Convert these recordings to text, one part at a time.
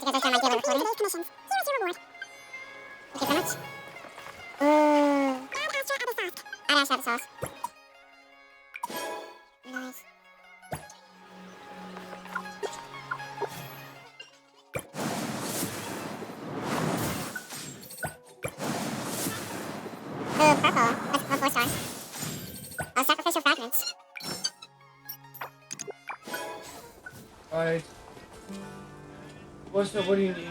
because I said I might be able to record it. Commissions. Here's your reward. Thank you so much. Ooh. Add extra other sauce. Nice. Ooh, purple. That's 4 stars. Oh, sacrificial fragments. Alright. What's up? What do you need?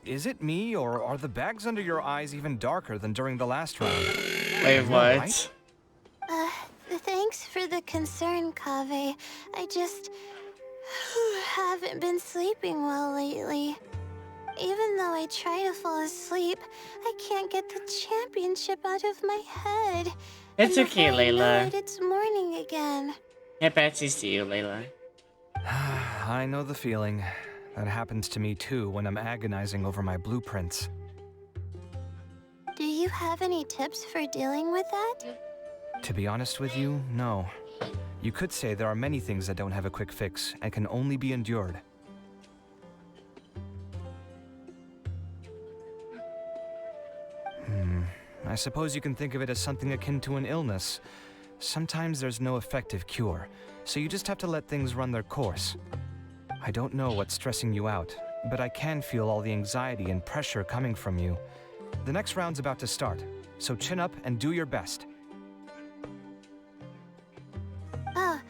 Is it me, or are the bags under your eyes even darker than during the last round? Wait, Am I what? right? Thanks for the concern, Kaveh. I just haven't been sleeping well lately. Even though I try to fall asleep, I can't get the championship out of my head. It's And okay, before I know Layla. it, it's morning again. Yeah, Betsy's to you, Layla. I know the feeling. That happens to me too when I'm agonizing over my blueprints. Do you have any tips for dealing with that? To be honest with you, no. You could say there are many things that don't have a quick fix and can only be endured. I suppose you can think of it as something akin to an illness. Sometimes there's no effective cure, so you just have to let things run their course. I don't know what's stressing you out, but I can feel all the anxiety and pressure coming from you. The next round's about to start, so chin up and do your best. Oh,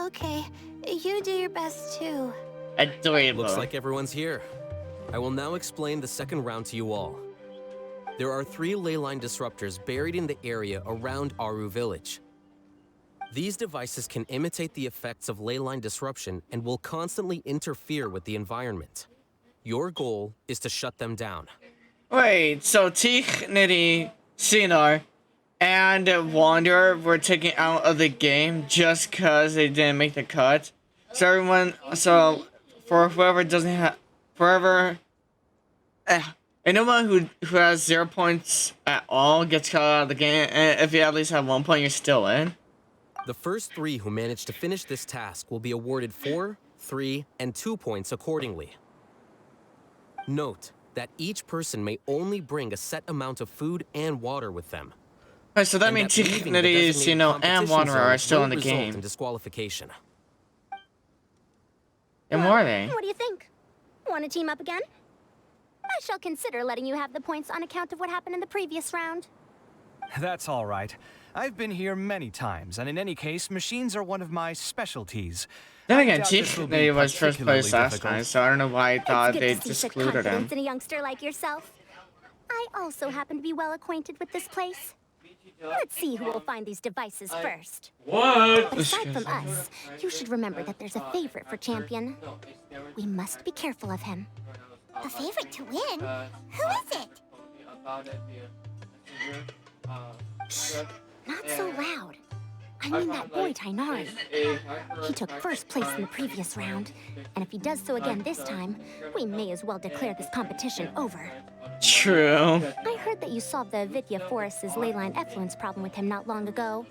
okay. You do your best too. Adorable. Looks like everyone's here. I will now explain the second round to you all. There are 3 ley line disruptors buried in the area around Aru Village. These devices can imitate the effects of ley line disruption and will constantly interfere with the environment. Your goal is to shut them down. Wait, so Teeth, Nitty, Cinar, and Wanderer were taken out of the game just because they didn't make the cut. So everyone, for whoever doesn't have, anyone who has 0 points at all gets cut out of the game, and if you at least have 1 point, you're still in. The first 3 who manage to finish this task will be awarded 4, 3, and 2 points accordingly. Note that each person may only bring a set amount of food and water with them. Right, so that and means that Teeth, leaving the Nitty, designated and competition Wanderer zone are still will in the result game. in disqualification. And more are they? What do you think? Want to team up again? I shall consider letting you have the points on account of what happened in the previous round. That's all right. I've been here many times, and in any case, machines are one of my specialties. Then I again, doubt Teeth, this will be Nitty was first particularly place last difficult. time, so I don't know why I thought It's they good to see such excluded him. confidence in a youngster like yourself. I also happen to be well acquainted with this place. Let's see who will find these devices first. What? But aside from us, you should remember that there's a favorite for champion. We must be careful of him. A favorite to win? Who is it? Shh, not so loud. I mean that boy, Tainari. He took first place in the previous round, and if he does so again this time, we may as well declare this competition over. True. I heard that you solved the Avidya Forest's leyline effluence problem with him not long ago.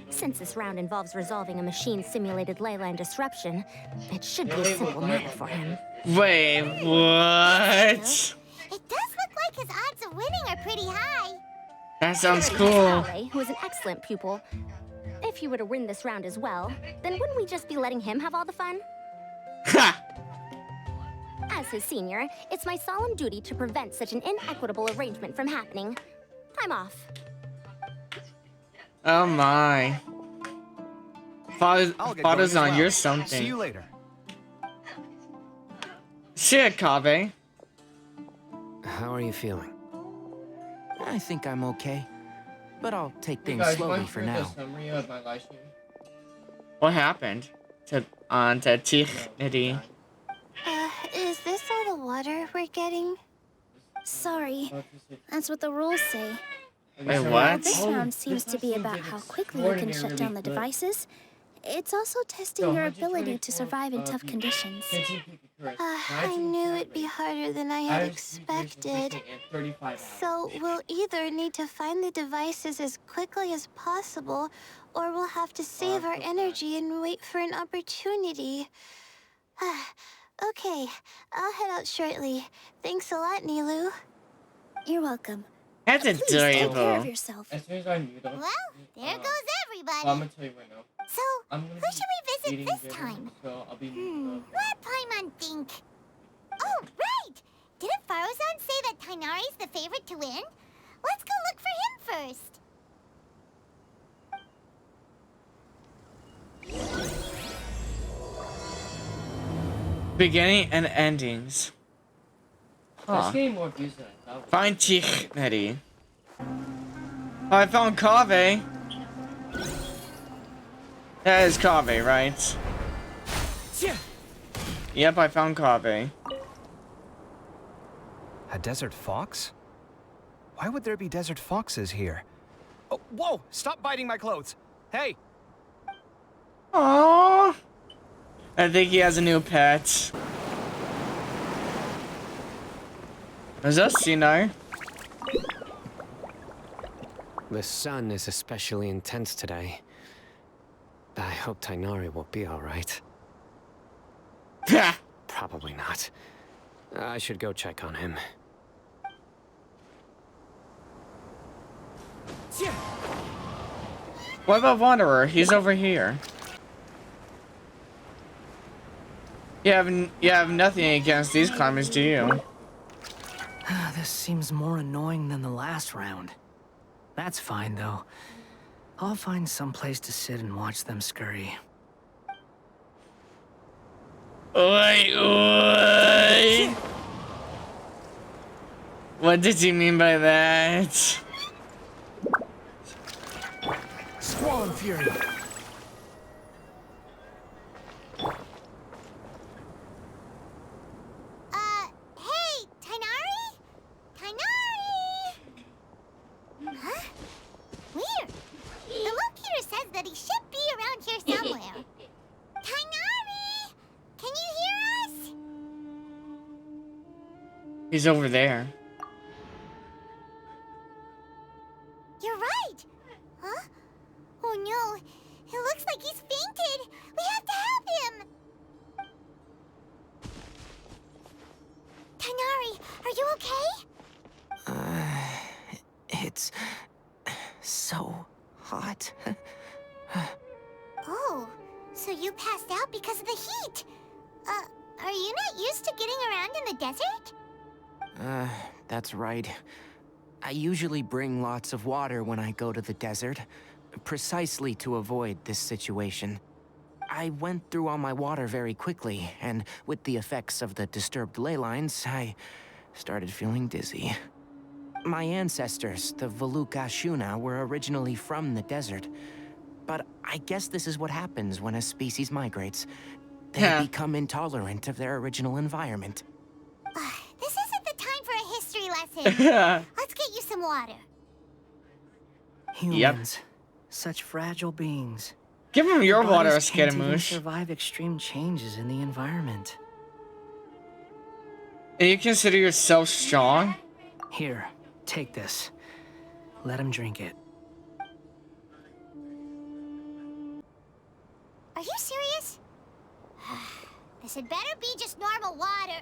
Since this round involves resolving a machine-simulated leyline disruption, it should be a simple matter for him. Wait, what? It does look like his odds of winning are pretty high. That sounds There's cool. Kale, who is an excellent pupil. If he were to win this round as well, then wouldn't we just be letting him have all the fun? Ha! As his senior, it's my solemn duty to prevent such an inequitable arrangement from happening. I'm off. Oh my. I'll get Father's going as on, you're well. something. See you later. See ya, Kaveh. How are you feeling? I think I'm okay, but I'll take things slowly for now. What happened to Teeth, Nitty? Is this all the water we're getting? Sorry, that's what the rules say. Wait, what? This round seems to be about how quickly you can shut down the devices It's also testing your ability to survive in tough conditions. I knew it'd be harder than I had expected. So we'll either need to find the devices as quickly as possible, or we'll have to save our energy and wait for an opportunity. Okay, I'll head out shortly. Thanks a lot, Nilu. You're welcome. That's Please take care of adorable. yourself. Well, there goes everybody. I'm gonna tell you right now. So, who should we visit this time? Let Paimon think. Oh, right! Didn't Farozan say that Tainari's the favorite to win? Let's go look for him first. Beginning and endings. Huh. Find Tichneri. Oh, I found Kaveh. That is Kaveh, right? Yep, I found Kaveh. A desert fox? Why would there be desert foxes here? Oh, whoa! Stop biting my clothes! Hey! Aww. I think he has a new pet. Is that Sinar? The sun is especially intense today. I hope Tainari will be alright. Probably not. I should go check on him. What about Wanderer? He's over here. You have nothing against these climbers, do you? This seems more annoying than the last round. That's fine, though. I'll find some place to sit and watch them scurry. Oi, oi. What did you mean by that? Squall and Fury! Hey, Tainari? Tainari! Huh? Weird. The locator says that he should be around here somewhere. Tainari! Can you hear us? He's over there. You're right. Huh? Oh no. It looks like he's fainted. We have to help him. Tainari, are you okay? It's so hot. Oh, so you passed out because of the heat. Are you not used to getting around in the desert? That's right. I usually bring lots of water when I go to the desert, precisely to avoid this situation. I went through all my water very quickly, and with the effects of the disturbed ley lines, I started feeling dizzy. My ancestors, the Valukashuna, were originally from the desert. But I guess this is what happens when a species migrates. They become intolerant of their original environment. This isn't the time for a history lesson. Let's get you some water. Humans, such fragile beings. Give him your Their water, bodies can't even Scaramouche. survive extreme changes in the environment. And you consider yourself strong? Here, take this. Let him drink it. Are you serious? This had better be just normal water.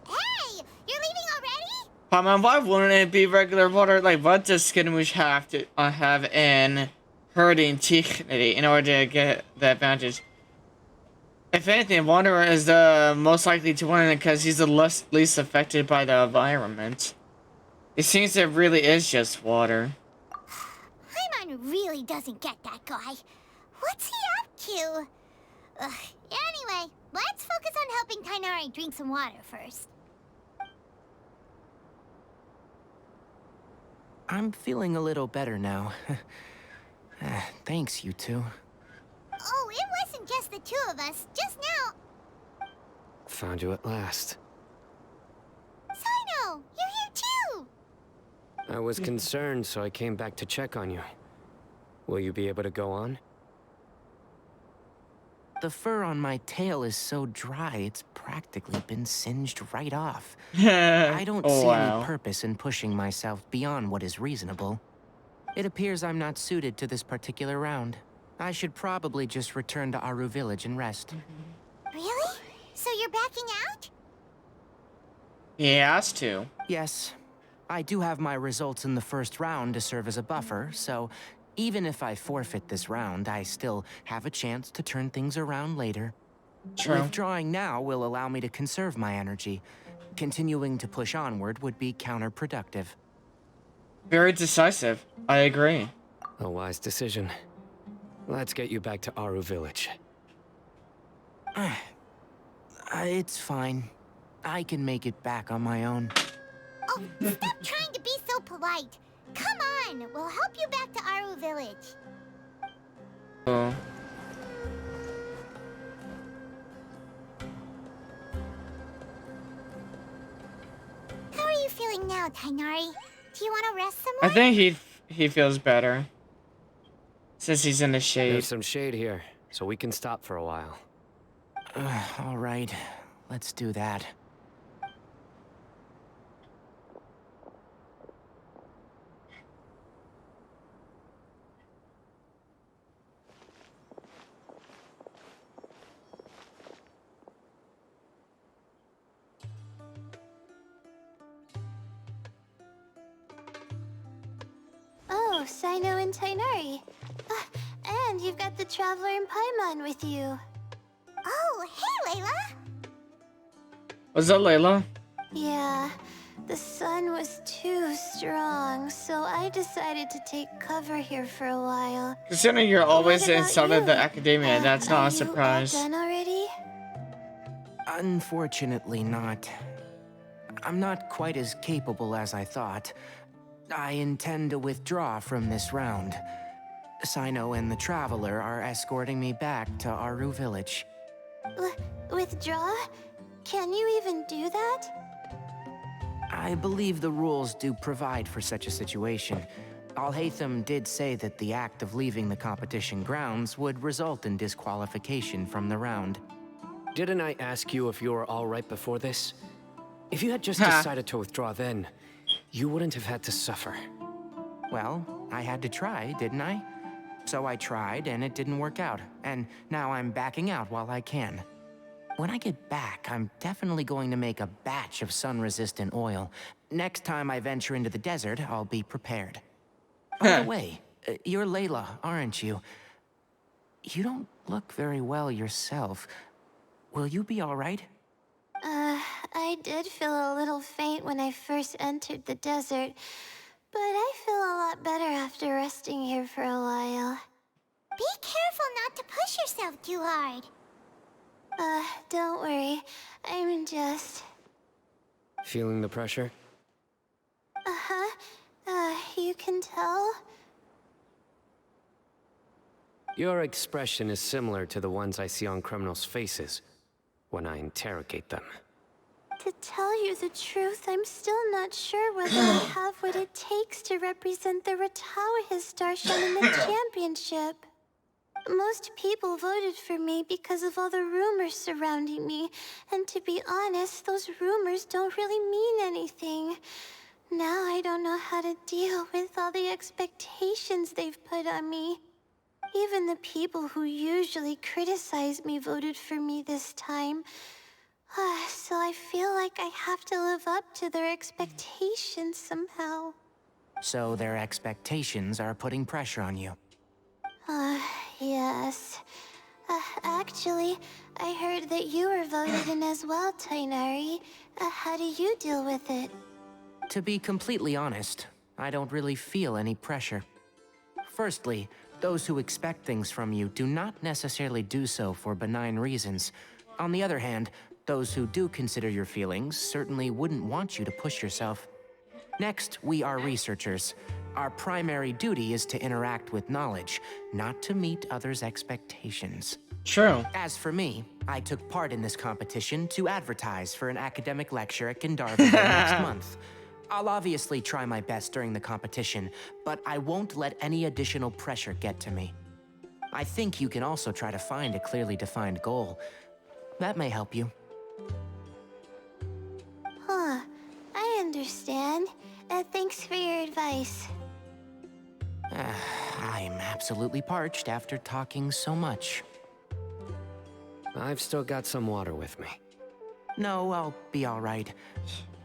Hey, you're leaving already? Paimon, why wouldn't it be regular water? Like, what does Scaramouche have to have in hurting Tichneri in order to get the advantage? If anything, Wanderer is the most likely to win because he's the least affected by the environment. It seems it really is just water. Paimon really doesn't get that guy. What's he up to? Anyway, let's focus on helping Tainari drink some water first. I'm feeling a little better now. Thanks, you two. Oh, it wasn't just the two of us. Just now. Found you at last. Sino, you're here too. I was concerned, so I came back to check on you. Will you be able to go on? The fur on my tail is so dry, it's practically been singed right off. I I don't see any purpose in pushing myself beyond what is reasonable. It appears I'm not suited to this particular round. I should probably just return to Aru Village and rest. Really? So you're backing out? He has to. Yes. I do have my results in the first round to serve as a buffer, so even if I forfeit this round, I still have a chance to turn things around later. True. Withdrawing now will allow me to conserve my energy. Continuing to push onward would be counterproductive. Very decisive. I agree. A wise decision. Let's get you back to Aru Village. It's fine. I can make it back on my own. Oh, stop trying to be so polite. Come on, we'll help you back to Aru Village. Oh. How are you feeling now, Tainari? Do you want to rest some I more? think he feels better. Since he's in the shade. There's some shade here, so we can stop for a while. All right, let's do that. Oh, Sino and Tainari. And you've got the Traveler and Paimon with you. Oh, hey, Layla! Was that Layla? Yeah, the sun was too strong, so I decided to take cover here for a while. Considering you're always What about inside of you? the academia, that's not Are a surprise. You all done already? Unfortunately not. I'm not quite as capable as I thought. I intend to withdraw from this round. Sino and the Traveler are escorting me back to Aru Village. Withdraw? Can you even do that? I believe the rules do provide for such a situation. Alhaitham did say that the act of leaving the competition grounds would result in disqualification from the round. Didn't I ask you if you were all right before this? If you had just Huh. decided to withdraw then, you wouldn't have had to suffer. Well, I had to try, didn't I? So I tried, and it didn't work out. And now I'm backing out while I can. When I get back, I'm definitely going to make a batch of sun-resistant oil. Next time I venture into the desert, I'll be prepared. By the way, you're Layla, aren't you? You don't look very well yourself. Will you be all right? I did feel a little faint when I first entered the desert, but I feel a lot better after resting here for a while. Be careful not to push yourself too hard. Don't worry. I'm just... Feeling the pressure? You can tell? Your expression is similar to the ones I see on criminals' faces when I interrogate them. To tell you the truth, I'm still not sure whether I have what it takes to represent the Ratawa Starshin in the championship. Most people voted for me because of all the rumors surrounding me, and to be honest, those rumors don't really mean anything. Now I don't know how to deal with all the expectations they've put on me. Even the people who usually criticize me voted for me this time. So I feel like I have to live up to their expectations somehow. So their expectations are putting pressure on you. Yes. Actually, I heard that you were voted in as well, Tainari. How do you deal with it? To be completely honest, I don't really feel any pressure. Firstly, those who expect things from you do not necessarily do so for benign reasons. On the other hand, those who do consider your feelings certainly wouldn't want you to push yourself. Next, we are researchers. Our primary duty is to interact with knowledge, not to meet others' expectations. True. As for me, I took part in this competition to advertise for an academic lecture at Gandharva next month. I'll obviously try my best during the competition, but I won't let any additional pressure get to me. I think you can also try to find a clearly defined goal. That may help you. Huh. I understand. Thanks for your advice. I'm absolutely parched after talking so much. I've still got some water with me. No, I'll be all right.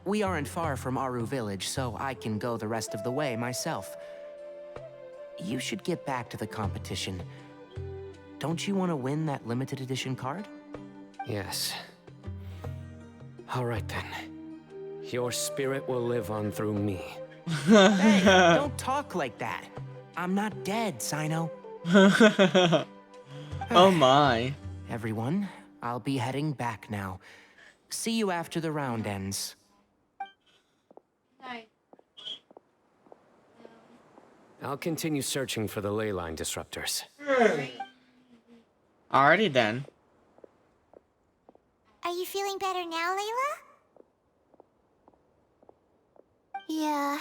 We aren't far from Aru Village, so I can go the rest of the way myself. You should get back to the competition. Don't you want to win that limited edition card? Yes. All right then. Your spirit will live on through me. Hey, don't talk like that. I'm not dead, Sino. Oh my. Everyone, I'll be heading back now. See you after the round ends. I'll continue searching for the ley line disruptors. Alrighty then. Are you feeling better now, Layla? Yeah,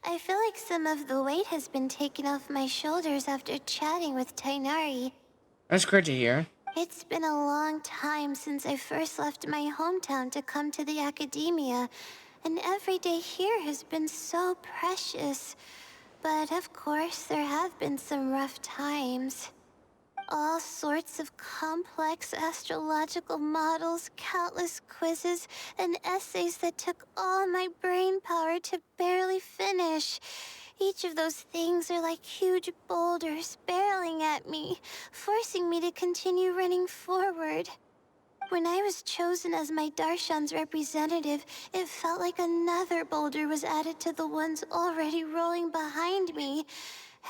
I feel like some of the weight has been taken off my shoulders after chatting with Tainari. That's great to hear. It's been a long time since I first left my hometown to come to the academia, and every day here has been so precious. But of course, there have been some rough times. All sorts of complex astrological models, countless quizzes, and essays that took all my brain power to barely finish. Each of those things are like huge boulders barreling at me, forcing me to continue running forward. When I was chosen as my Darshan's representative, it felt like another boulder was added to the ones already rolling behind me.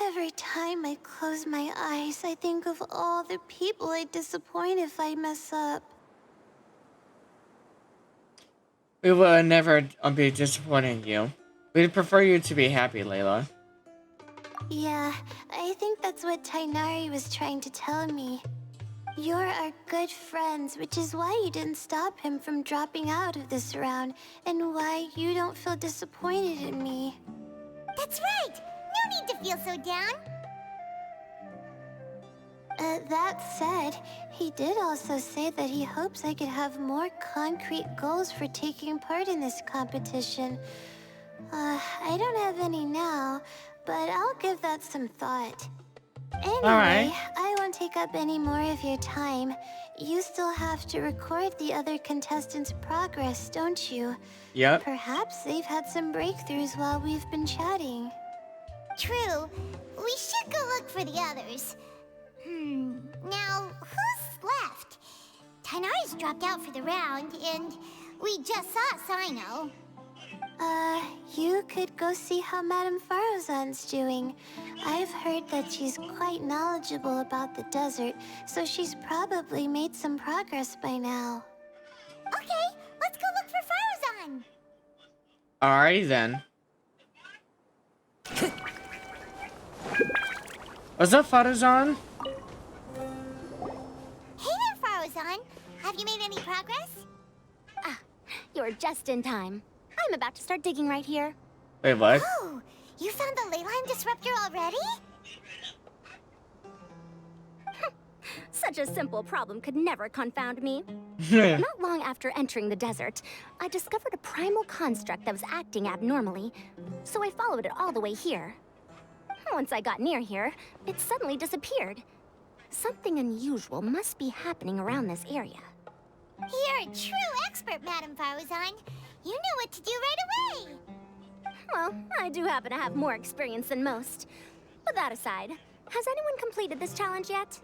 Every time I close my eyes, I think of all the people I'd disappoint if I mess up. We will never be disappointing you. We'd prefer you to be happy, Layla. Yeah, I think that's what Tainari was trying to tell me. You're our good friends, which is why you didn't stop him from dropping out of this round, and why you don't feel disappointed in me. That's right! No need to feel so down! That said, he did also say that he hopes I could have more concrete goals for taking part in this competition. I don't have any now, but I'll give that some thought. Anyway, Alright. I won't take up any more of your time. You still have to record the other contestants' progress, don't you? Yep. Perhaps they've had some breakthroughs while we've been chatting. True. We should go look for the others. Now, who's left? Tainari's dropped out for the round, and we just saw Sino. You could go see how Madame Farozan's doing. I've heard that she's quite knowledgeable about the desert, so she's probably made some progress by now. Okay, let's go look for Farozan. Alrighty then. What's up, Faruzan? Hey there, Farozan. Have you made any progress? Ah, you're just in time. I'm about to start digging right here. Wait, what? Oh, you found the ley line disruptor already? Such a simple problem could never confound me. Not long after entering the desert, I discovered a primal construct that was acting abnormally, so I followed it all the way here. Once I got near here, it suddenly disappeared. Something unusual must be happening around this area. You're a true expert, Madame Farozan. You knew what to do right away. Well, I do happen to have more experience than most. But that aside, has anyone completed this challenge yet?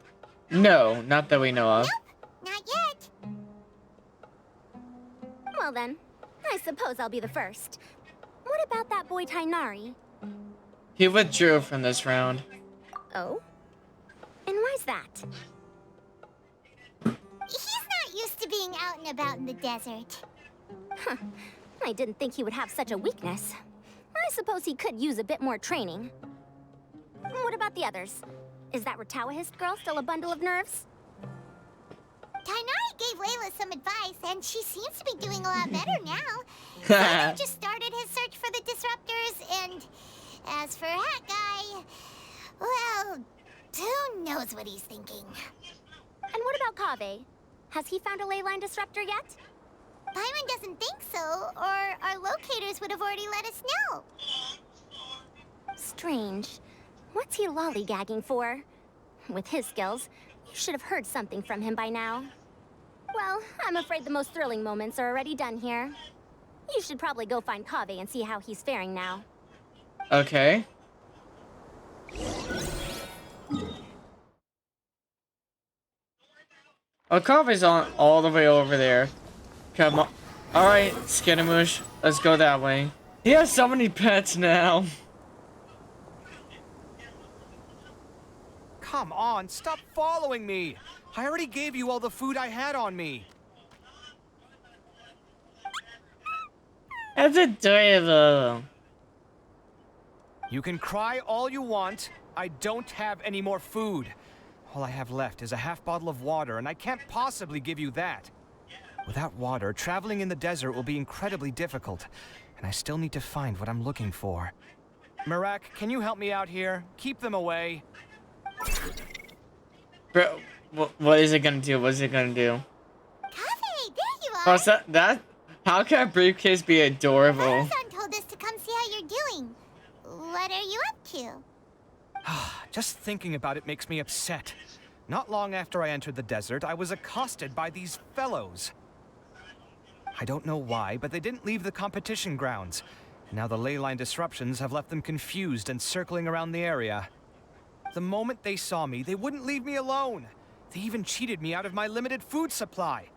No, not that we know of. Nope, not yet. Well then, I suppose I'll be the first. What about that boy Tainari? He withdrew from this round. Oh? And why's that? He's not used to being out and about in the desert. Huh. I didn't think he would have such a weakness. I suppose he could use a bit more training. What about the others? Is that Ratawahist girl still a bundle of nerves? Tainari gave Layla some advice, and she seems to be doing a lot better now. Sino just started his search for the disruptors, and as for Hat Guy, well, who knows knows what he's thinking. And what about Kaveh? Has he found a ley line disruptor yet? Paimon doesn't think so, or our locators would have already let us know. Strange. What's he lollygagging for? With his skills, you should have heard something from him by now. Well, I'm afraid the most thrilling moments are already done here. You should probably go find Kaveh and see how he's faring now. Okay. Oh, Kaveh's on all the way over there. Come on. Alright, Skidamoosh. Let's go that way. He has so many pets now. Come on, stop following me! I already gave you all the food I had on me. That's adorable. You can cry all you want. I don't have any more food. All I have left is a half bottle of water, and I can't possibly give you that. Without water, traveling in the desert will be incredibly difficult, and I still need to find what I'm looking for. Merak, can you help me out here? Keep them away. Bro, what is it gonna do? What is it gonna do? Kaveh, there you are! What's that? How can a briefcase be adorable? Amazon told us to come see how you're doing. What are you up to? Just thinking about it makes me upset. Not long after I entered the desert, I was accosted by these fellows. I don't know why, but they didn't leave the competition grounds. Now the ley line disruptions have left them confused and circling around the area. The moment they saw me, they wouldn't leave me alone. They even cheated me out of my limited food supply.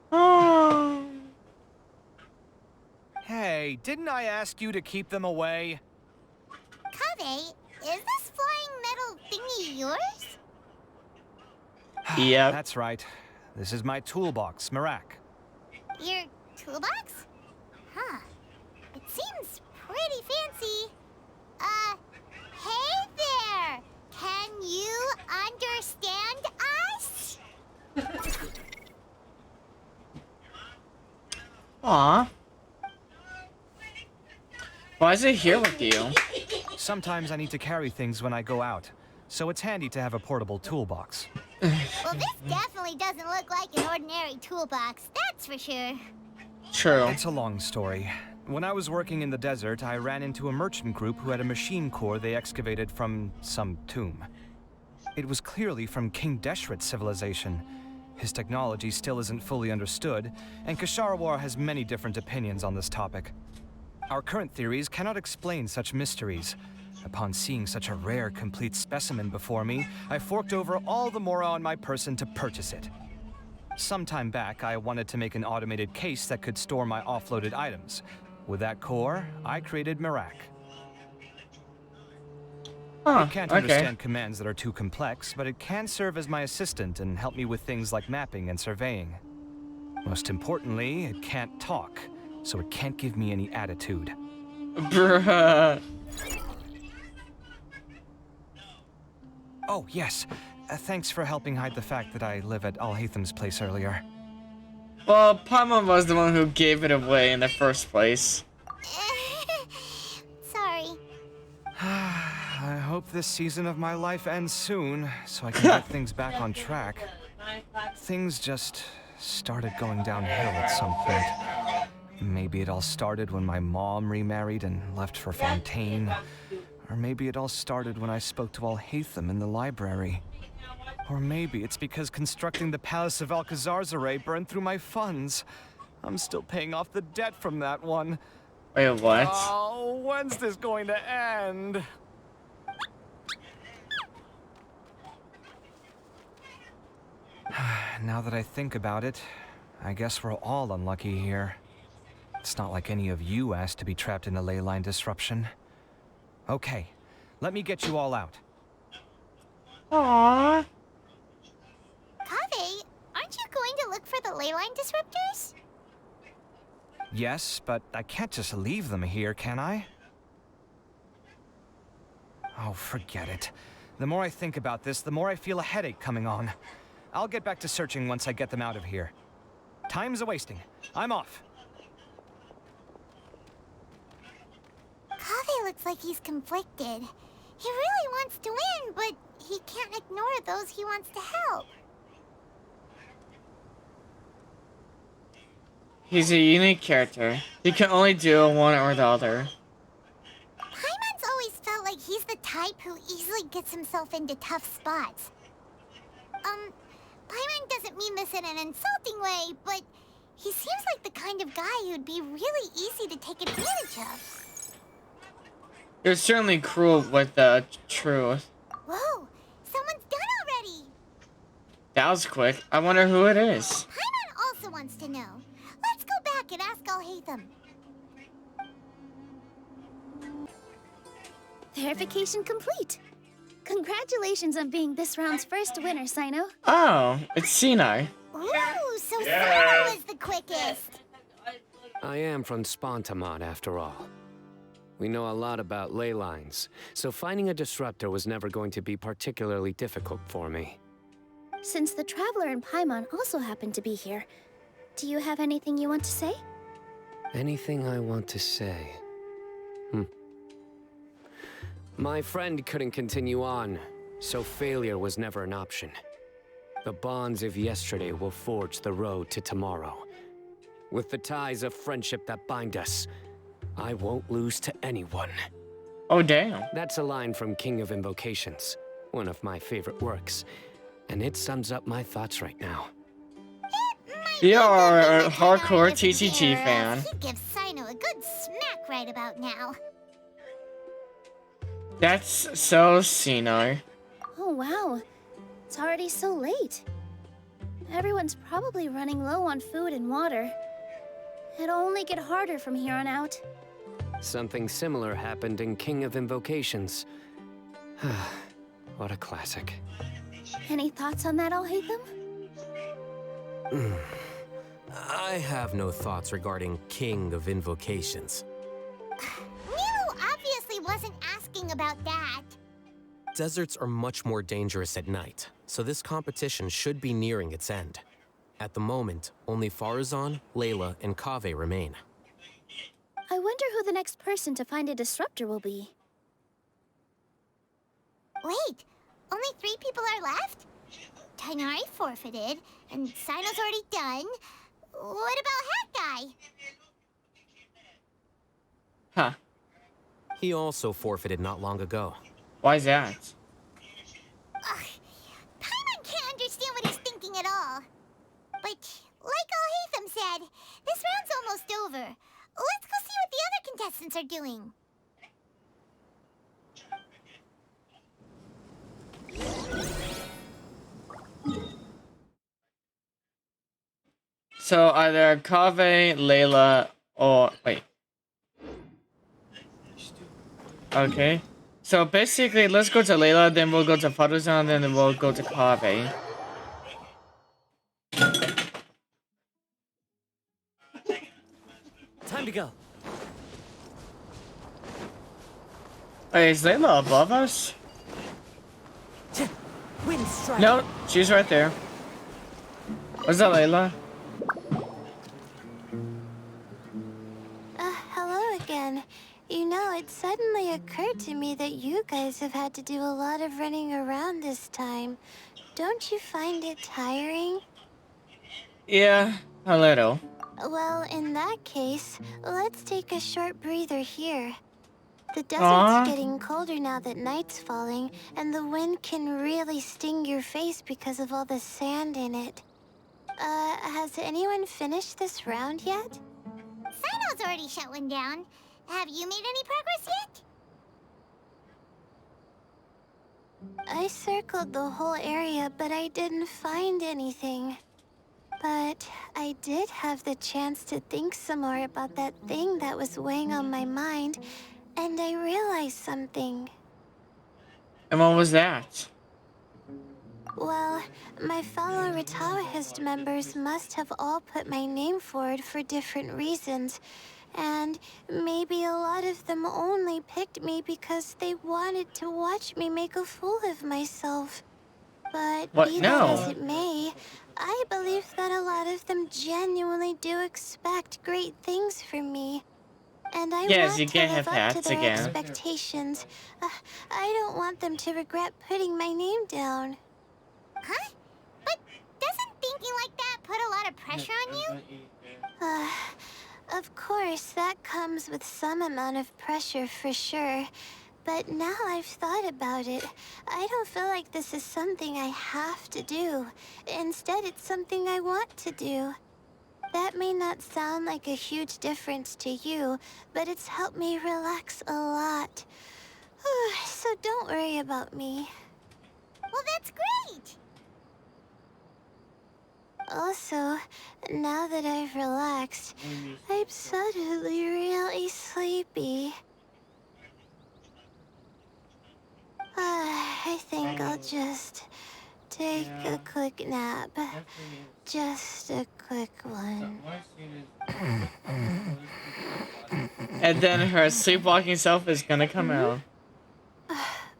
Oh. Hey, didn't I ask you to keep them away? Kaveh, is this flying metal thingy yours? Yep. That's right. This is my toolbox, Merak. Your toolbox? Huh. It seems pretty fancy. Hey there! Can you understand us? Aw. Why is it here with you? Sometimes I need to carry things when I go out, so it's handy to have a portable toolbox. Well, this definitely doesn't look like an ordinary toolbox, that's for sure. True. It's a long story. When I was working in the desert, I ran into a merchant group who had a machine core they excavated from some tomb. It was clearly from King Deshret's civilization. His technology still isn't fully understood, and Kasharawar has many different opinions on this topic. Our current theories cannot explain such mysteries. Upon seeing such a rare, complete specimen before me, I forked over all the mora on my person to purchase it. Some time back, I wanted to make an automated case that could store my offloaded items. With that core, I created Merak. Huh, It can't okay. understand commands that are too complex, but it can serve as my assistant and help me with things like mapping and surveying. Most importantly, it can't talk, so it can't give me any attitude. Bruh. Oh, yes. Thanks for helping hide the fact that I live at Alhatham's place earlier. Well, Paimon was the one who gave it away in the first place. Sorry. I hope this season of my life ends soon, so I can get things back on track. Things just started going downhill at some point. Maybe it all started when my mom remarried and left for Fontaine. Or maybe it all started when I spoke to Alhatham in the library. Or maybe it's because constructing the Palace of Alcazarzaray burned through my funds. I'm still paying off the debt from that one. Wait, what? Oh, when's this going to end? Now that I think about it, I guess we're all unlucky here. It's not like any of you asked to be trapped in a ley line disruption. Okay, let me get you all out. Aww. Kaveh, aren't you going to look for the ley line disruptors? Yes, but I can't just leave them here, can I? Oh, forget it. The more I think about this, the more I feel a headache coming on. I'll get back to searching once I get them out of here. Time's a-wasting. I'm off. looks like he's conflicted. He really wants to win, but he can't ignore those he wants to help. He's a unique character. He can only do one or the other. Paimon's always felt like he's the type who easily gets himself into tough spots. Paimon doesn't mean this in an insulting way, but he seems like the kind of guy who'd be really easy to take advantage of. You're certainly cruel with the truth. Whoa, someone's done already. That was quick. I wonder who it is. Paimon also wants to know. Let's go back and ask Alhaitham. Verification complete. Congratulations on being this round's first winner, Sino. Oh, it's Sinai. Ooh, so Sino was the quickest. I am from Spontamod, after all. We know a lot about ley lines, so finding a disruptor was never going to be particularly difficult for me. Since the Traveler and Paimon also happen to be here, do you have anything you want to say? Anything I want to say? My friend couldn't continue on, so failure was never an option. The bonds of yesterday will forge the road to tomorrow. With the ties of friendship that bind us, I won't lose to anyone. Oh, damn. That's a line from King of Invocations, one of my favorite works, and it sums up my thoughts right now. You are a hardcore TCG fan. He gives Sino a good smack right about now. That's so Sinai. Oh wow, it's already so late. Everyone's probably running low on food and water. It'll only get harder from here on out. Something similar happened in King of Invocations. What a classic. Any thoughts on that, Alhaitham? I have no thoughts regarding King of Invocations. Nero obviously wasn't asking about that. Deserts are much more dangerous at night, so this competition should be nearing its end. At the moment, only Farazan, Layla, and Kaveh remain. I wonder who the next person to find a disruptor will be. Wait, only 3 people are left? Tighnari forfeited, and Sino's already done. What about Hat Guy? Huh. He also forfeited not long ago. Why is that? Ugh, Paimon can't understand what he's thinking at all. But, like Alhaitham said, this round's almost over. Let's go see what the other contestants are doing. So either Kaveh, Layla, or wait. Okay. So basically, let's go to Layla, then we'll go to Farazan, then we'll go to Kaveh. Time to go. Wait, is Layla above us? Wind strike. No, she's right there. What's that, Layla? Hello again. You know, it suddenly occurred to me that you guys have had to do a lot of running around this time. Don't you find it tiring? Yeah, a little. Well, in that case, let's take a short breather here. The desert's Aw. getting colder now that night's falling, and the wind can really sting your face because of all the sand in it. Has anyone finished this round yet? Sino's already shut one down. Have you made any progress yet? I circled the whole area, but I didn't find anything. But I did have the chance to think some more about that thing that was weighing on my mind, and I realized something. And what was that? Well, my fellow Retawahist members must have all put my name forward for different reasons, and maybe a lot of them only picked me because they wanted to watch me make a fool of myself. But What? be No. that as it may, I believe that a lot of them genuinely do expect great things from me. And I Yes, want you to can live have up to hats their again. expectations. I don't want them to regret putting my name down. Huh? But doesn't thinking like that put a lot of pressure on you? Of course, that comes with some amount of pressure for sure. But now I've thought about it, I don't feel like this is something I have to do. Instead, it's something I want to do. That may not sound like a huge difference to you, but it's helped me relax a lot. So don't worry about me. Well, that's great! Also, now that I've relaxed, I'm suddenly really sleepy. I think I'll just take a quick nap. Just a quick one. And then her sleepwalking self is gonna come out.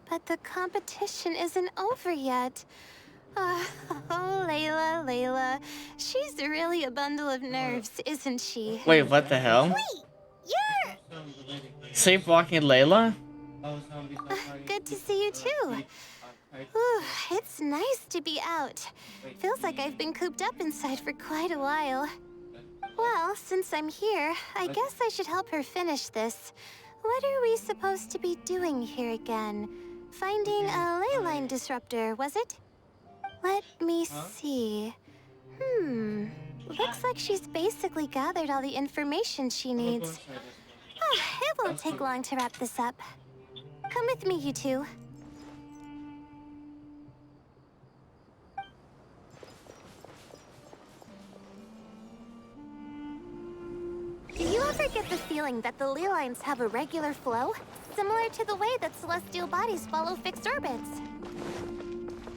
But the competition isn't over yet. Oh, Layla. She's really a bundle of nerves, isn't she? Wait, what the hell? Wait, you're... Sleepwalking Layla? Good to see you too. Whew, it's nice to be out. Feels like I've been cooped up inside for quite a while. Well, since I'm here, I guess I should help her finish this. What are we supposed to be doing here again? Finding a ley line disruptor, was it? Let me see. Looks like she's basically gathered all the information she needs. It won't take long to wrap this up. Come with me, you two. Do you ever get the feeling that the ley lines have a regular flow? Similar to the way that celestial bodies follow fixed orbits.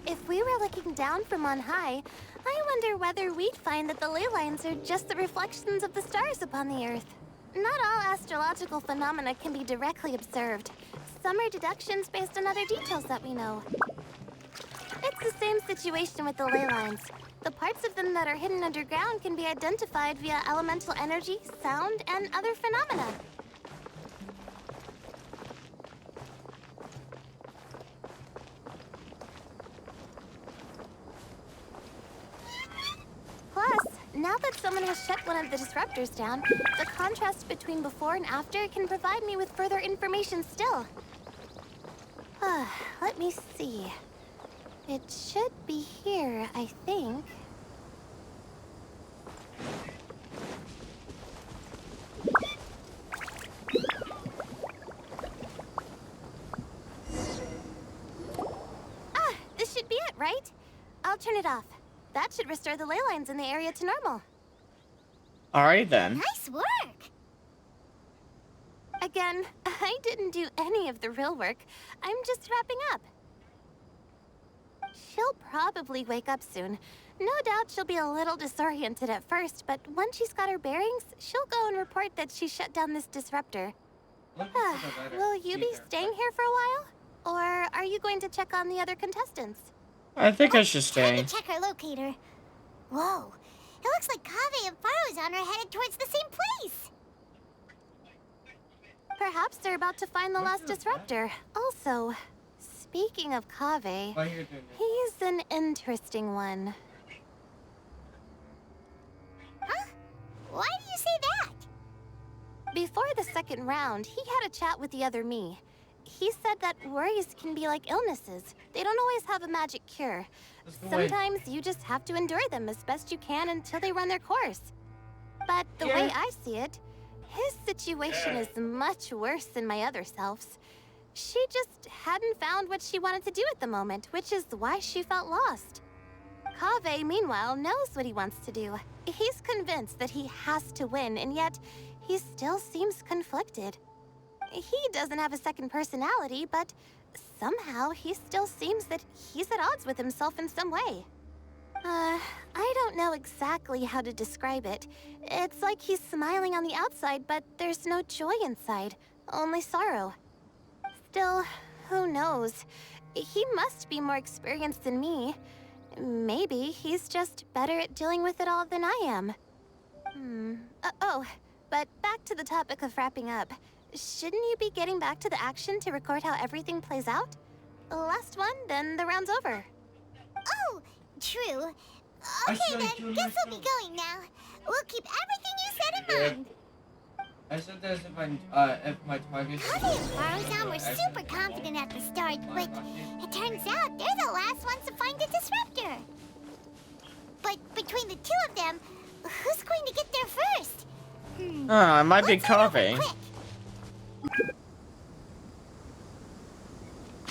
If we were looking down from on high, I wonder whether we'd find that the ley lines are just the reflections of the stars upon the Earth. Not all astrological phenomena can be directly observed. Some are deductions based on other details that we know. It's the same situation with the ley lines. The parts of them that are hidden underground can be identified via elemental energy, sound, and other phenomena. Plus, now that someone has shut one of the disruptors down, the contrast between before and after can provide me with further information still. Let me see. It should be here, I think. This should be it, right? I'll turn it off. That should restore the ley lines in the area to normal. Alright then. Nice work! Again, I didn't do any of the real work. I'm just wrapping up. She'll probably wake up soon. No doubt she'll be a little disoriented at first, but once she's got her bearings, she'll go and report that she shut down this disruptor. Will you be staying here for a while? Or are you going to check on the other contestants? I think I should stay. Time to check our locator. Whoa, it looks like Kaveh and Farozan are headed towards the same place. Perhaps they're about to find the last disruptor. Also, speaking of Kaveh, he's an interesting one. Huh? Why do you say that? Before the second round, he had a chat with the other me. He said that worries can be like illnesses. They don't always have a magic cure. Sometimes you just have to endure them as best you can until they run their course. But the way I see it, his situation is much worse than my other self's. She just hadn't found what she wanted to do at the moment, which is why she felt lost. Kaveh, meanwhile, knows what he wants to do. He's convinced that he has to win, and yet he still seems conflicted. He doesn't have a second personality, but somehow he still seems that he's at odds with himself in some way. I don't know exactly how to describe it. It's like he's smiling on the outside, but there's no joy inside, only sorrow. Still, who knows? He must be more experienced than me. Maybe he's just better at dealing with it all than I am. But back to the topic of wrapping up. shouldn't you be getting back to the action to record how everything plays out? Last one, then the round's over. Oh, true. Okay then, guess we'll be going now. We'll keep everything you said in mind. I said this if my target. Kaveh and Faruzan were super confident at the start, but it turns out they're the last ones to find the disruptor. But between the two of them, who's going to get there first? It might be Kaveh.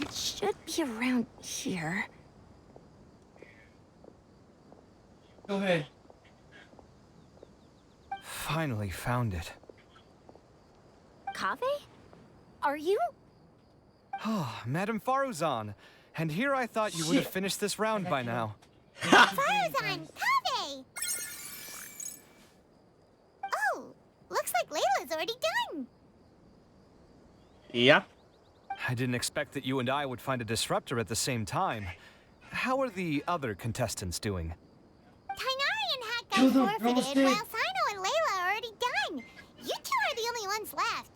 It should be around here. Go ahead. Finally found it. Kaveh? Are you? Oh, Madame Faruzan. And here I thought you would have finished this round by now. Faruzan, Kaveh! Oh, looks like Layla's already done. Yep. I didn't expect that you and I would find a disruptor at the same time. How are the other contestants doing? Tainari and Hat got forfeited, while Sino and Layla are already done. You two are the only ones left.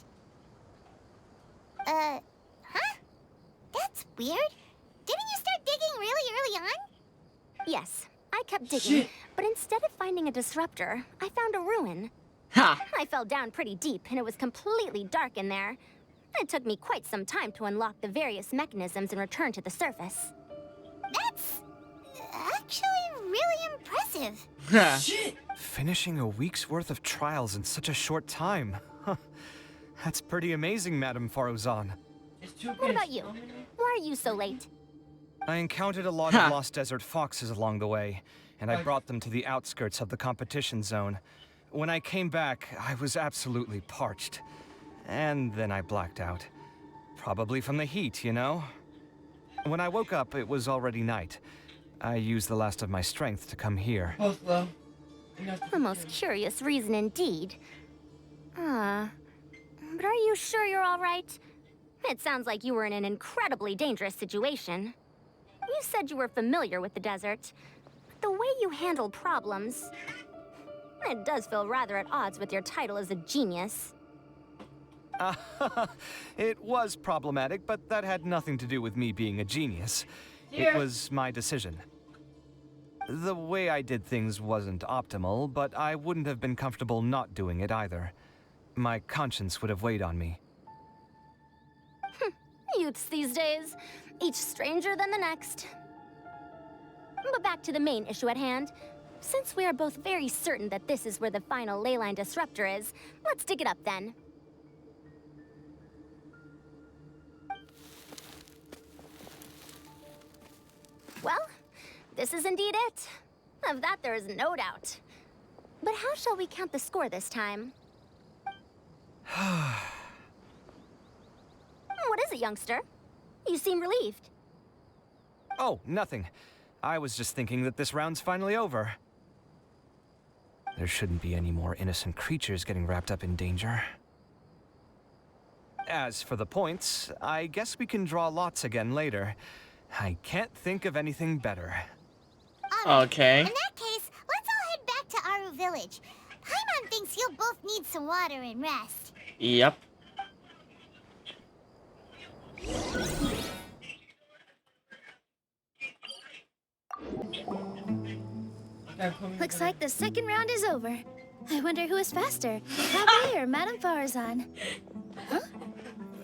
Huh? That's weird. Didn't you start digging really early on? Yes, I kept digging, but instead of finding a disruptor, I found a ruin. Ha! I fell down pretty deep, and it was completely dark in there. It took me quite some time to unlock the various mechanisms and return to the surface. That's actually really impressive. Finishing a week's worth of trials in such a short time. Huh. That's pretty amazing, Madame Faruzan. What about you? Why are you so late? I encountered a lot of lost desert foxes along the way, and I brought them to the outskirts of the competition zone. When I came back, I was absolutely parched. And then I blacked out. Probably from the heat, you know? When I woke up, it was already night. I used the last of my strength to come here. A most curious reason indeed. But are you sure you're all right? It sounds like you were in an incredibly dangerous situation. You said you were familiar with the desert. But the way you handle problems... It does feel rather at odds with your title as a genius. It was problematic, but that had nothing to do with me being a genius. It was my decision. The way I did things wasn't optimal, but I wouldn't have been comfortable not doing it either. My conscience would have weighed on me. Youths these days, each stranger than the next. But back to the main issue at hand. Since we are both very certain that this is where the final leyline disruptor is, let's dig it up then. Well, this is indeed it. Of that there is no doubt. But how shall we count the score this time? What is it, youngster? You seem relieved. Oh, nothing. I was just thinking that this round's finally over. There shouldn't be any more innocent creatures getting wrapped up in danger. As for the points, I guess we can draw lots again later. I can't think of anything better. Okay. In that case, let's all head back to Aru Village. Paimon thinks you'll both need some water and rest. Yep. Looks like the second round is over. I wonder who is faster, Kaveh or Madame Faruzan? Huh?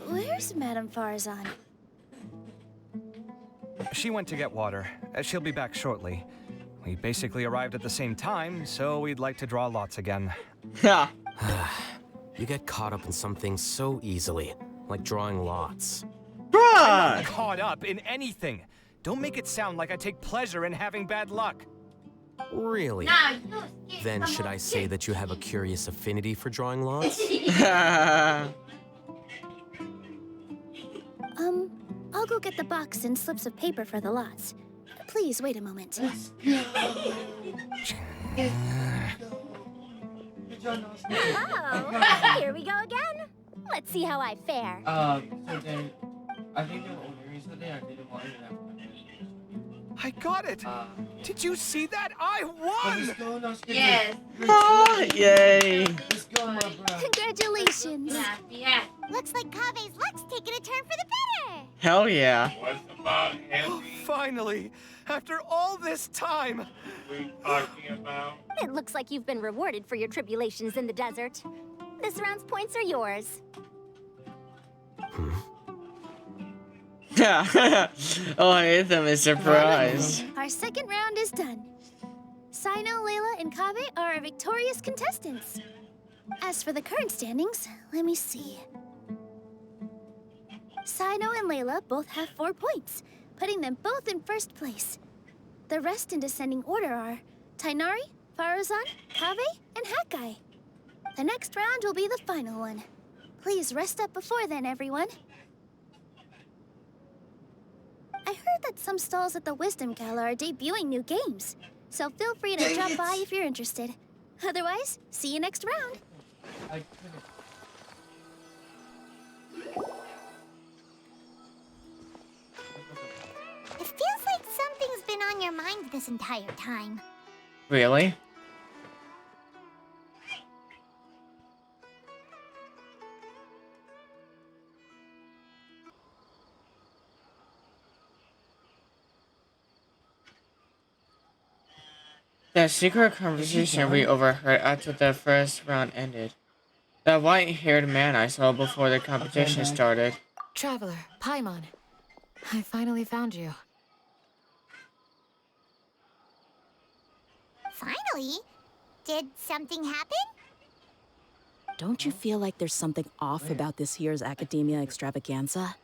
Where's Madame Faruzan? She went to get water. She'll be back shortly. We basically arrived at the same time, so we'd like to draw lots again. Yeah. You get caught up in some things so easily, like drawing lots. Bruh! Caught up in anything. Don't make it sound like I take pleasure in having bad luck. Really? Then should I say that you have a curious affinity for drawing lots? I'll go get the box and slips of paper for the lots. Please wait a moment. Oh, here we go again. Let's see how I fare. So then, I think the only reason I didn't want to I got it! Did you see that? I won! Yes. Oh, yay! Let's go, my bro. Congratulations. Yeah. Looks like Kave's luck's taking a turn for the better. Hell yeah. What's about Oh, finally! After all this time! we talking about? It looks like you've been rewarded for your tribulations in the desert. This round's points are yours. Yeah. Oh, Ethan is surprised. Our second round is done. Sino, Layla, and Kave are our victorious contestants. As for the current standings, let me see. Sino and Layla both have 4 points, putting them both in first place. The rest in descending order are Tainari, Farazan, Kave, and Hakai. The next round will be the final one. Please rest up before then, everyone. I heard that some stalls at the Wisdom Gala are debuting new games, so feel free to drop by if you're interested. Otherwise, see you next round. It feels like something's been on your mind this entire time. Really? That secret conversation we overheard after the first round ended. That white-haired man I saw before the competition started. Traveler, Paimon. I finally found you. Finally? Did something happen? Don't you feel like there's something off about this year's Academia Extravaganza?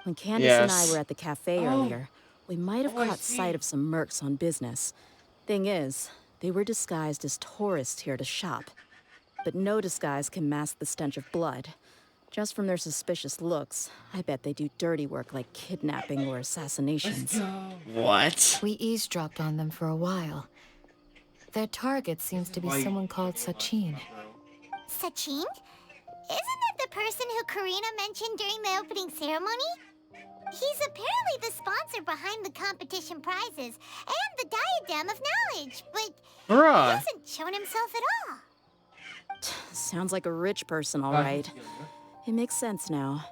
When Candace and I were at the cafe earlier, we might have caught sight of some mercs on business. Thing is, they were disguised as tourists here to shop. But no disguise can mask the stench of blood. Just from their suspicious looks, I bet they do dirty work like kidnapping or assassinations. What? We eavesdropped on them for a while. Their target seems to be someone called Sachin. Sachin? Isn't that the person who Karina mentioned during the opening ceremony? He's apparently the sponsor behind the competition prizes and the Diadem of Knowledge, but he hasn't shown himself at all. Sounds like a rich person, all right. It makes sense now.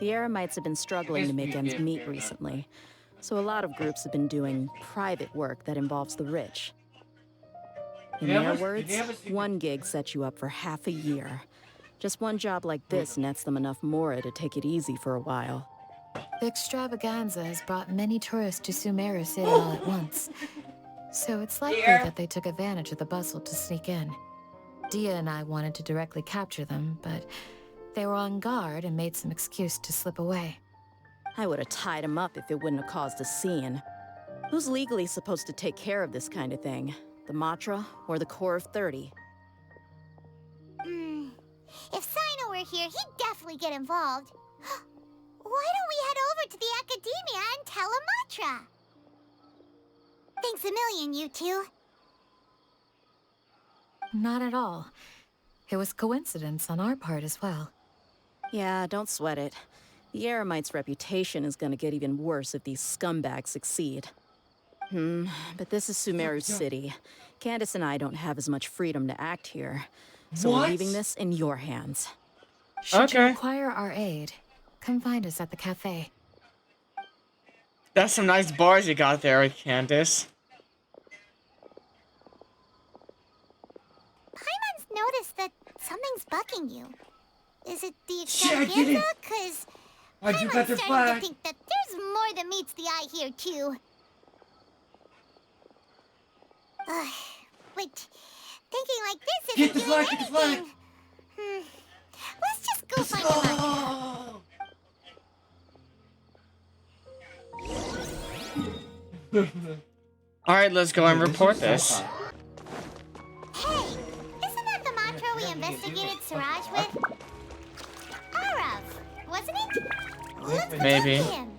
The Eremites have been struggling to make ends meet recently, so a lot of groups have been doing private work that involves the rich. In their words, one gig sets you up for half a year. Just one job like this nets them enough mora to take it easy for a while. The extravaganza has brought many tourists to Sumeru City all at once. So it's likely that they took advantage of the bustle to sneak in. Dia and I wanted to directly capture them, but they were on guard and made some excuse to slip away. I would have tied him up if it wouldn't have caused a scene. Who's legally supposed to take care of this kind of thing? The Matra or the Corps of 30? If Sino were here, he'd definitely get involved. Why don't we head over to the Academia and tell Amatra? Thanks a million, you two. Not at all. It was coincidence on our part as well. Yeah, don't sweat it. The Eremites' reputation is gonna get even worse if these scumbags succeed. But this is Sumeru City. Candace and I don't have as much freedom to act here. So we're leaving this in your hands. Should you require our aid, come find us at the cafe. That's some nice bars you got there, Candace. Paimon's noticed that something's bugging you. Is it the extravaganza? Because Paimon's starting to think that there's more than meets the eye here, too. But thinking like this isn't doing anything. Let's just go find Amatra. Alright, let's go and report this. Hey, isn't that the mantra we investigated Siraj with? Arav, wasn't it? Let's go Maybe. talk to him.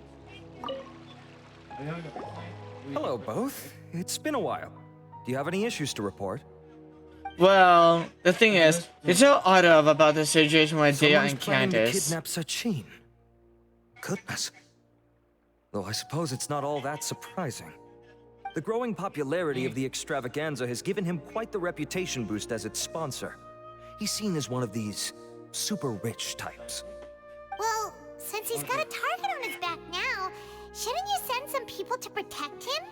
Hello, both. It's been a while. Do you have any issues to report? Well, the thing is, it's so odd about the situation with Dia and planning to Candace. kidnap Sachin. Goodness. Though I suppose it's not all that surprising. The growing popularity of the extravaganza has given him quite the reputation boost as its sponsor. He's seen as one of these super rich types. Well, since he's got a target on his back now, shouldn't you send some people to protect him?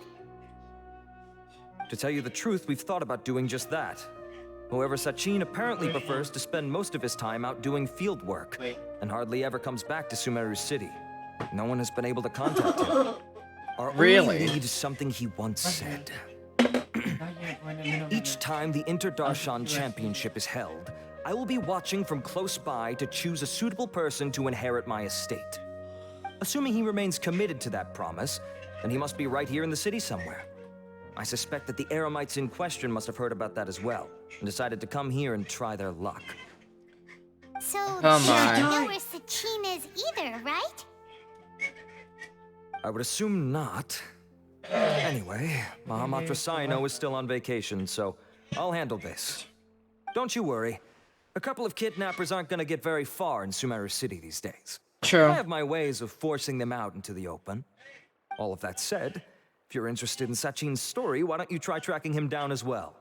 To tell you the truth, we've thought about doing just that. However, Sachin apparently prefers to spend most of his time out doing field work, and hardly ever comes back to Sumeru City. No one has been able to contact him. Our only need is something he once said. Each time the Inter-Darshan Championship is held, I will be watching from close by to choose a suitable person to inherit my estate. Assuming he remains committed to that promise, then he must be right here in the city somewhere. I suspect that the Eremites in question must have heard about that as well, and decided to come here and try their luck. So, Come you on. don't know where Sachin is either, right? I would assume not. Anyway, Mahamatra Saino is still on vacation, so I'll handle this. Don't you worry. A couple of kidnappers aren't gonna get very far in Sumeru City these days. True. I have my ways of forcing them out into the open. All of that said, if you're interested in Sachin's story, why don't you try tracking him down as well?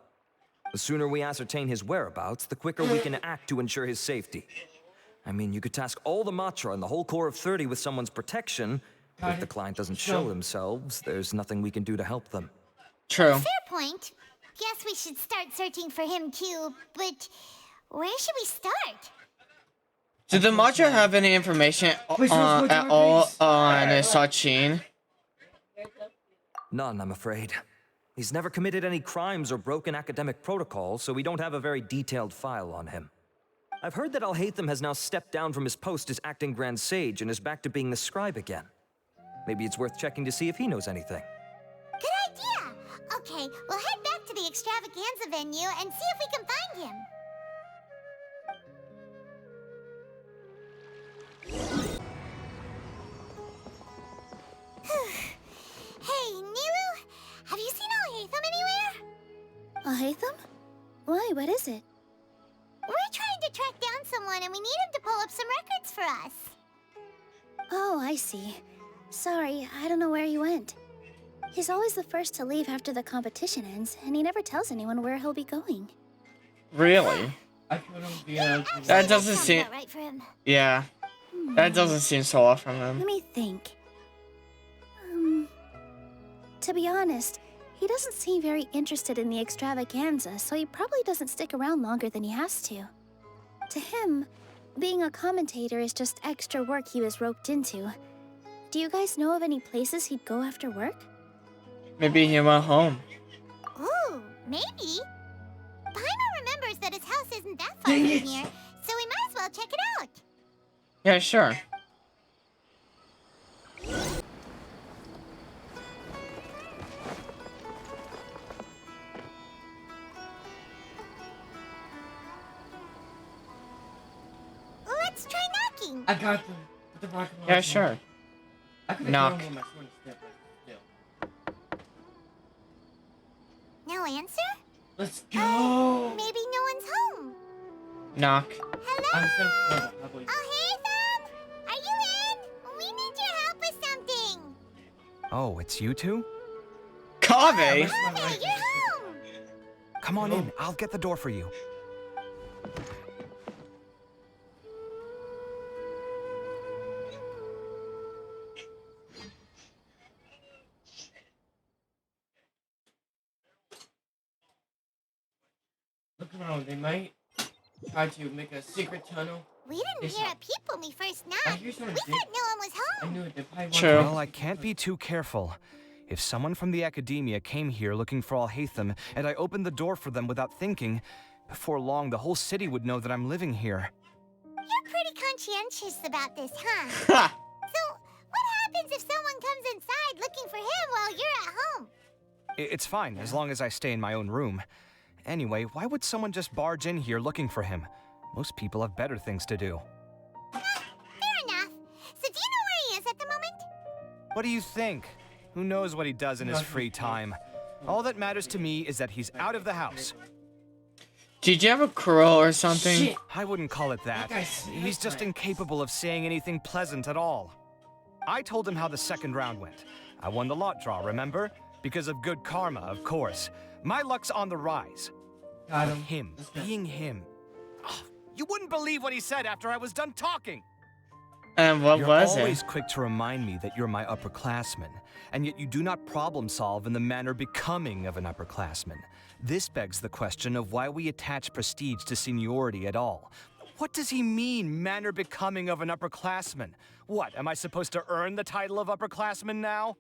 The sooner we ascertain his whereabouts, the quicker we can act to ensure his safety. I mean, you could task all the Matra and the whole Corps of 30 with someone's protection, but if the client doesn't show themselves, there's nothing we can do to help them. True. Fair point. Guess we should start searching for him too, but where should we start? Did the Matra have any information at all on Sachin? None, I'm afraid. He's never committed any crimes or broken academic protocol, so we don't have a very detailed file on him. I've heard that Alhaitham has now stepped down from his post as acting Grand Sage and is back to being the scribe again. Maybe it's worth checking to see if he knows anything. Good idea! Okay, we'll head back to the extravaganza venue and see if we can find him. Hey, Niru, have you seen Alhaitham anywhere? Alhaitham? Why, what is it? We're trying to track down someone and we need him to pull up some records for us. Oh, I see. Sorry, I don't know where he went. He's always the first to leave after the competition ends, and he never tells anyone where he'll be going. Really? That doesn't seem... About right for him. Yeah. That doesn't seem so off from Let him. me think. To be honest, he doesn't seem very interested in the extravaganza, so he probably doesn't stick around longer than he has to. To him, being a commentator is just extra work he was roped into. Do you guys know of any places he'd go after work? Maybe he went home. Ooh, maybe. Paimon remembers that his house isn't that far from here, so we might as well check it out. Yeah, sure. Let's try knocking. I got them. Yeah, sure. Knock. No answer? Let's go. Maybe no one's home. Knock. Hello? Alhaitham? Are you in? We need your help with something. Oh, it's you two? Kave! Hey, you're home. Come on in, I'll get the door for you. Look around. They might try to make a secret tunnel. We didn't hear a peep when we first I knocked. hear We someone thought no one was I home. knew it. They probably want True. Well, I can't be too careful. If someone from the academia came here looking for Alhaitham, and I opened the door for them without thinking, before long the whole city would know that I'm living here. You're pretty conscientious about this, huh? Ha! So, what happens if someone comes inside looking for him while you're at home? It's fine, as long as I stay in my own room. Anyway, why would someone just barge in here looking for him? Most people have better things to do. Fair enough. So do you know where he is at the moment? What do you think? Who knows what he does in his free time? All that matters to me is that he's out of the house. Did you have a crow or something? I wouldn't call it that. He's just incapable of saying anything pleasant at all. I told him how the second round went. I won the lot draw, remember? Because of good karma, of course. My luck's on the rise. Got But him. him, being him. You wouldn't believe what he said after I was done talking. And what You're was always it? quick to remind me that you're my upperclassman, and yet you do not problem solve in the manner becoming of an upperclassman. This begs the question of why we attach prestige to seniority at all. What does he mean, manner becoming of an upperclassman? What, am I supposed to earn the title of upperclassman now?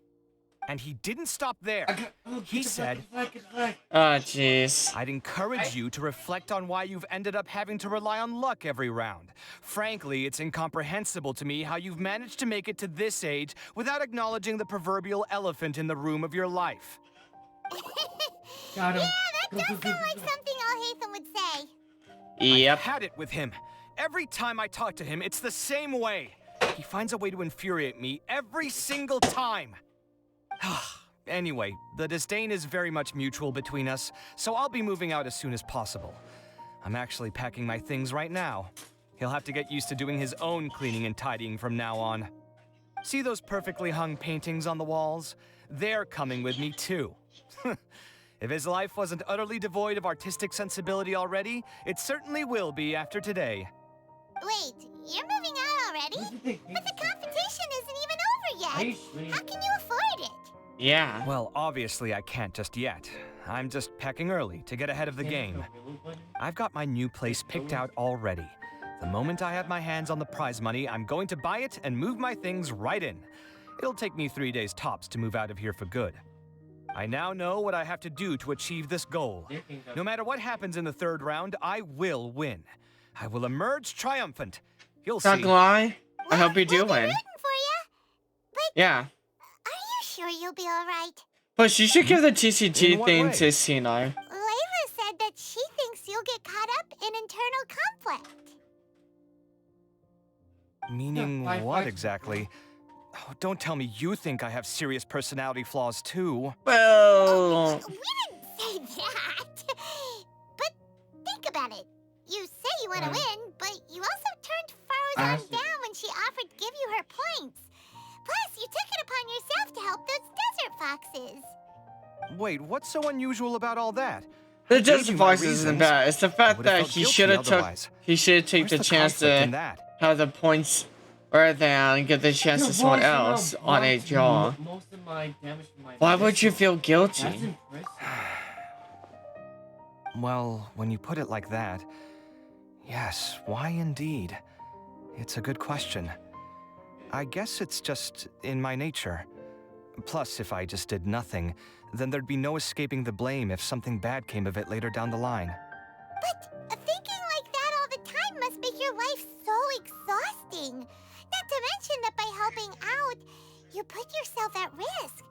And he didn't stop there. He said, Oh, jeez. I'd encourage you to reflect on why you've ended up having to rely on luck every round. Frankly, it's incomprehensible to me how you've managed to make it to this age without acknowledging the proverbial elephant in the room of your life. Got him. Yeah, that does sound like something Alhaitham would say. Yep. I've had it with him. Every time I talk to him, it's the same way. He finds a way to infuriate me every single time. Anyway, the disdain is very much mutual between us, so I'll be moving out as soon as possible. I'm actually packing my things right now. He'll have to get used to doing his own cleaning and tidying from now on. See those perfectly hung paintings on the walls? They're coming with me too. If his life wasn't utterly devoid of artistic sensibility already, it certainly will be after today. Wait, you're moving out already? But the competition isn't even over yet. How can you afford it? Yeah. Well, obviously I can't just yet. I'm just packing early to get ahead of the game. I've got my new place picked out already. The moment I have my hands on the prize money, I'm going to buy it and move my things right in. It'll take me 3 days tops to move out of here for good. I now know what I have to do to achieve this goal. No matter what happens in the third round, I will win. I will emerge triumphant. You'll see. Not gonna lie, I hope you do We'll be win. rooting for you. But Yeah. are you sure you'll be all right? But you should give the In TCG what thing way? to Sinar. Layla said that she thinks you'll get caught up in internal conflict. Meaning Yeah, what exactly? Oh, don't tell me you think I have serious personality flaws too. Well, We didn't say that. But think about it. You say you want to win, but you also turned Faruzan down when she offered to give you her points. Plus, you took it upon yourself to help those desert foxes. Wait, what's so unusual about all that? the I gave you Just my Fox isn't reasons. bad. It's the I fact would've that felt he guilty should have otherwise. taken Where's the the chance conflict in to that? have the points rather than give the chance to someone else on a draw. Most of my damage from my Why would you feel That's guilty? impressive. Well, when you put it like that, yes, why indeed? It's a good question. I guess it's just in my nature. Plus, if I just did nothing, then there'd be no escaping the blame if something bad came of it later down the line. But thinking like that all the time must make your life so exhausting. Not to mention that by helping out, you put yourself at risk.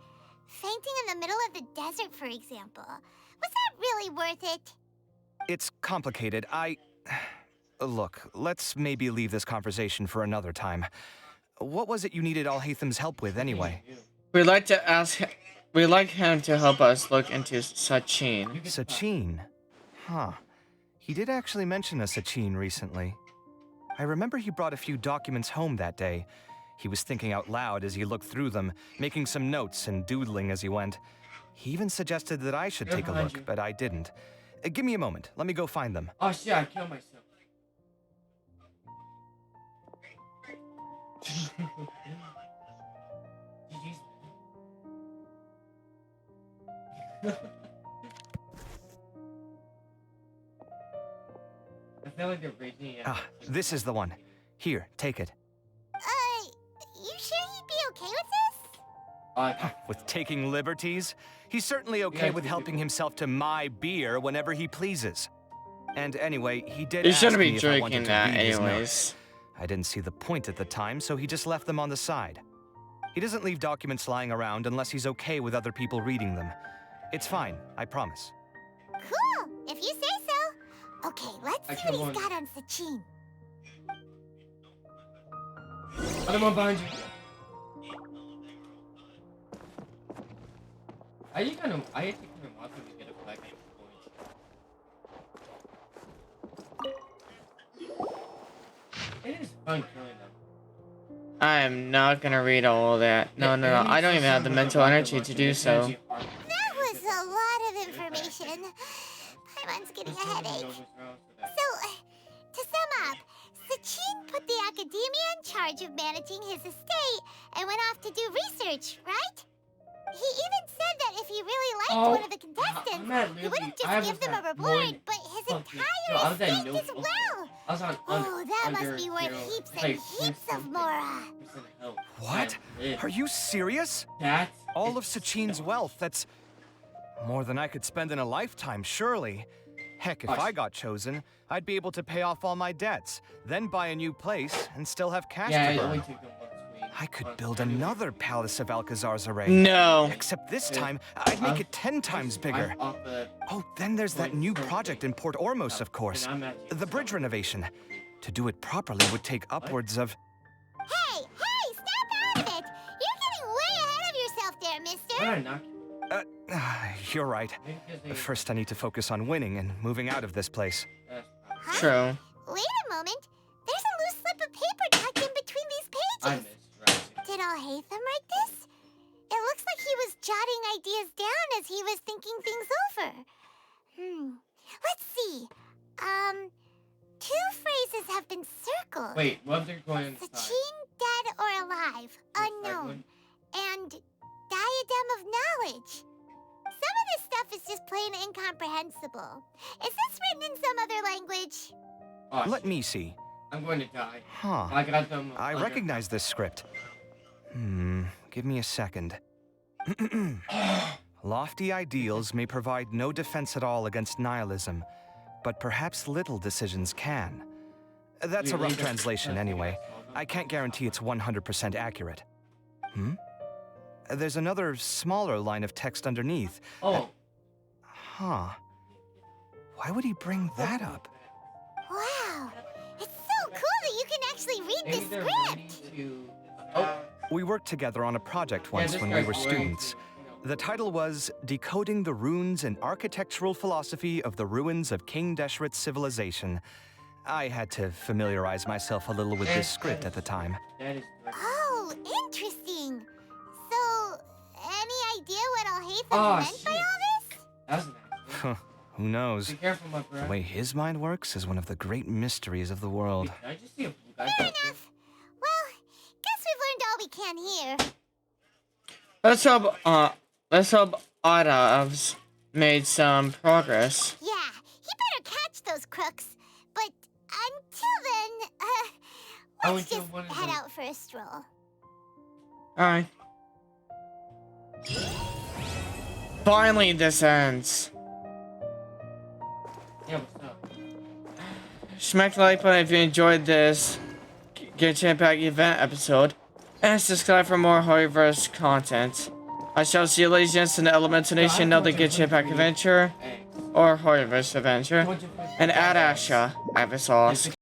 Fainting in the middle of the desert, for example. Was that really worth it? It's complicated. Look, let's maybe leave this conversation for another time. What was it you needed Alhaitham's help with, anyway? We'd like to ask. We'd like him to help us look into Sachin. Sachin? Huh. He did actually mention a Sachin recently. I remember he brought a few documents home that day. He was thinking out loud as he looked through them, making some notes and doodling as he went. He even suggested that I should take a look, but I didn't. Give me a moment. Let me go find them. Oh shit, I killed myself. GG's. I feel like they're raging at This is the one. Here, take it. You sure he'd be okay with this? With taking liberties? He's certainly okay with helping himself to my beer whenever he pleases. And anyway, he did You ask shouldn't me be if I wanted drinking to that read his anyways. notes. I didn't see the point at the time, so he just left them on the side. He doesn't leave documents lying around unless he's okay with other people reading them. It's fine, I promise. Cool, if you say so. Okay, let's see what he's got on Sachin. Other one behind you. I think I'm watching to get a flag game point. It is fun killing them. I am not gonna read all of that. No. I don't even have the mental energy to do so. That was a lot of information. Paimon's getting a headache. So, to sum academia in charge of managing his estate and went off to do research, right? He even said that if he really liked one of the contestants, he wouldn't just give them a reward, but his entire estate as well. Oh, that must be worth heaps and heaps of Mora. What? Are you serious? All of Sachin's wealth, that's more than I could spend in a lifetime, surely. Heck, if I got chosen, I'd be able to pay off all my debts, then buy a new place, and still have cash to burn. I could build another Palace of Alcazar's array. No. Except this time, I'd make it 10 times bigger. Oh, then there's that new project in Port Ormos, of course. The bridge renovation. To do it properly would take upwards of... Hey, stop out of it! You're getting way ahead of yourself there, mister! You're right. First, I need to focus on winning and moving out of this place. Huh? True. Wait a moment. There's a loose slip of paper tucked in between these pages. Did Alhaitham write this? It looks like he was jotting ideas down as he was thinking things over. Let's see. Two phrases have been circled. Wait, what they're going inside? Sachin, dead or alive, unknown. And diadem of knowledge. Some of this stuff is just plain incomprehensible. Is this written in some other language? Oh, Let me see. I'm going to die. Huh. I got them. I recognize this script. Give me a second. Lofty ideals may provide no defense at all against nihilism, but perhaps little decisions can. That's a rough translation anyway. I can't guarantee it's 100% accurate. There's another smaller line of text underneath. Oh. Huh. Why would he bring that up? Wow. It's so cool that you can actually read this script. We worked together on a project once when we were students. The title was Decoding the Runes and Architectural Philosophy of the Ruins of King Deshret's Civilization. I had to familiarize myself a little with this script at the time. Oh, interesting. So, any idea what Alhaitham meant by all this? Who knows? Be careful, my friend. The way his mind works is one of the great mysteries of the world. Wait, I just see a blue guy. Fair enough. Well, guess we've learned all we can here. Let's hope Adav's made some progress. Yeah, he better catch those crooks. But until then, let's just head out for a stroll. Alright. Finally, this ends. Yeah, what's up? Smack the like button if you enjoyed this Genshin Impact event episode, and subscribe for more Horrorverse content. I shall see you ladies and gents in the Elemental Nation of the Genshin Impact adventure, or Horrorverse adventure, and at Asha, I have a sauce.